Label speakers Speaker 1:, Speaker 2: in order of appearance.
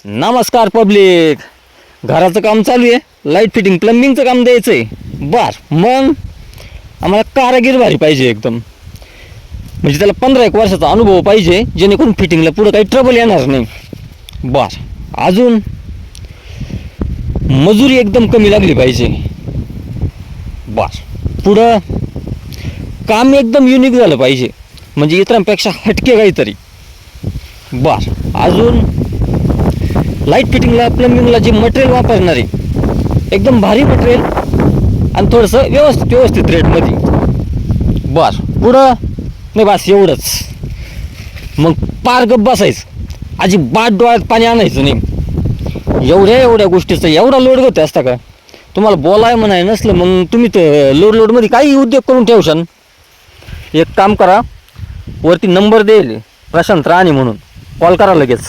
Speaker 1: नमस्कार पब्लिक. घराचं काम चालू आहे, लाईट फिटिंग प्लंबिंगचं काम द्यायचं आहे. मग आम्हाला कारागीर भारी पाहिजे एकदम, म्हणजे त्याला 15-1 वर्षाचा अनुभव पाहिजे, जेणेकरून फिटिंगला पुढं काही ट्रबल येणार नाही. अजून मजुरी एकदम कमी लागली पाहिजे. पुढं काम एकदम युनिक झालं पाहिजे, म्हणजे इतरांपेक्षा हटके काहीतरी. अजून लाईट फिटिंगला प्लंबिंगला जे मटेरियल वापरणार आहे एकदम भारी मटेरियल आणि थोडंसं व्यवस्थित रेटमध्ये. पुढं नाही, बस एवढंच. मग पार गप बसायचं, अजिबात डोळ्यात पाणी आणायचं नाही. एवढ्या गोष्टीचं एवढा लोड होते असता का? तुम्हाला बोलाय म्हणाय नसलं मग तुम्ही तर लोडमध्ये काही उद्योग करून ठेवशान. एक काम करा, वरती नंबर देईल प्रशांत राणे म्हणून, कॉल करा लगेच.